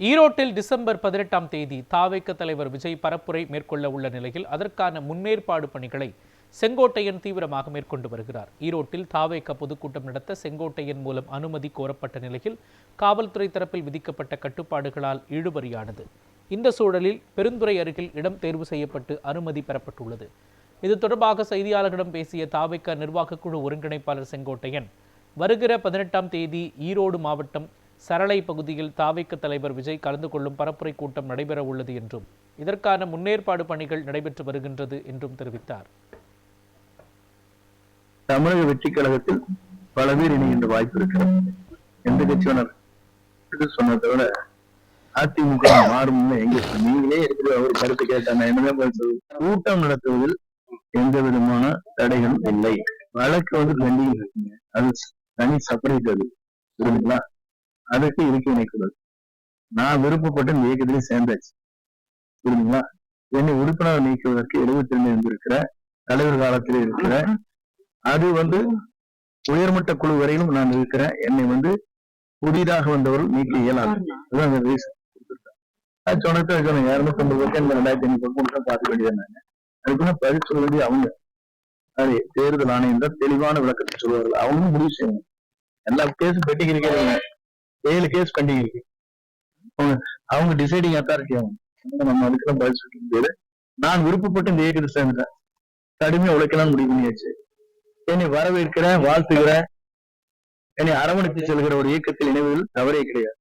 ஈரோட்டில் டிசம்பர் 18ஆம் தேதி தாவேக தலைவர் விஜய் பரப்புரை மேற்கொள்ள உள்ள நிலையில் அதற்கான முன்னேற்பாடு பணிகளை செங்கோட்டையன் தீவிரமாக மேற்கொண்டு வருகிறார். ஈரோட்டில் தாவேக பொதுக்கூட்டம் நடத்த செங்கோட்டையன் மூலம் அனுமதி கோரப்பட்ட நிலையில் காவல்துறை தரப்பில் விதிக்கப்பட்ட கட்டுப்பாடுகளால் இழுபறியானது. இந்த சூழலில் பெருந்துறை அருகில் இடம் தேர்வு செய்யப்பட்டு அனுமதி பெறப்பட்டுள்ளது. இது தொடர்பாக செய்தியாளர்களிடம் பேசிய தாவேக நிர்வாக குழு ஒருங்கிணைப்பாளர் செங்கோட்டையன், வருகிற 18ஆம் தேதி ஈரோடு மாவட்டம் சரளை பகுதியில் தாவேக தலைவர் விஜய் கலந்து கொள்ளும் பரப்புரை கூட்டம் நடைபெற உள்ளது என்றும் இதற்கான முன்னேற்பாடு பணிகள் நடைபெற்று வருகின்றது என்றும் தெரிவித்தார். தமிழக வெற்றி கழகத்தில் பல பேர் இணைகின்ற வாய்ப்பு இருக்கிறது. எந்த கட்சியினர் சொன்னதை விட அதிமுக மாறும் எங்க நீங்களே இருக்கிற ஒரு கருத்து கேட்டாங்க. என்னதான் கூட்டம் நடத்துவதில் எந்த விதமான தடைகளும் இல்லை. வழக்கு பெண்டிங் இருக்குங்க, அது தனி செப்பரேட். அது புரியுதுங்களா? அதுக்கு இதுக்கு இணைக்கூடாது. நான் விருப்பப்பட்டு இந்த இயக்கத்திலே சேர்ந்தாச்சு. புரியுதுங்களா? என்னை உறுப்பினர் நீக்குவதற்கு 72 இருந்திருக்கிற தலைவர் காலத்திலே இருக்கிற அது உயர்மட்ட குழு வரையிலும் நான் இருக்கிறேன். என்னை புதிதாக வந்தவர்கள் நீக்க இயலாது. அதுதான் அந்த ரீசன். சொன்னது 250 பக்கம் 2500 பக்கம் பார்க்க வேண்டியது. அதுக்குள்ள பதில் சொல்ல வேண்டிய அவங்க. அது தேர்தல் ஆணையம் தான் தெளிவான விளக்கத்தை சொல்வார்கள். அவங்களும் முடிவு செய்யணும். எல்லா கேஸும் பெட்டிங் இருக்கிறாங்க, 7 கேஸ் பெண்டிங் இருக்கு. அவங்க டிசைடிங் அத்தாரிட்டி. அவங்க நம்ம அதுக்கெல்லாம் பதில் சொல்ல முடியாது. நான் விருப்பப்பட்டு இந்த இயக்கத்தை சேர்ந்துட்டேன். கடுமையா உழைக்கலாம் முடிவு பண்ணியாச்சு. என்னை வரவேற்கிறேன், வாழ்த்துகிறேன். என்னை அரவணைத்து செல்கிற ஒரு இயக்கத்தில் இணைவதில் தவறே கிடையாது.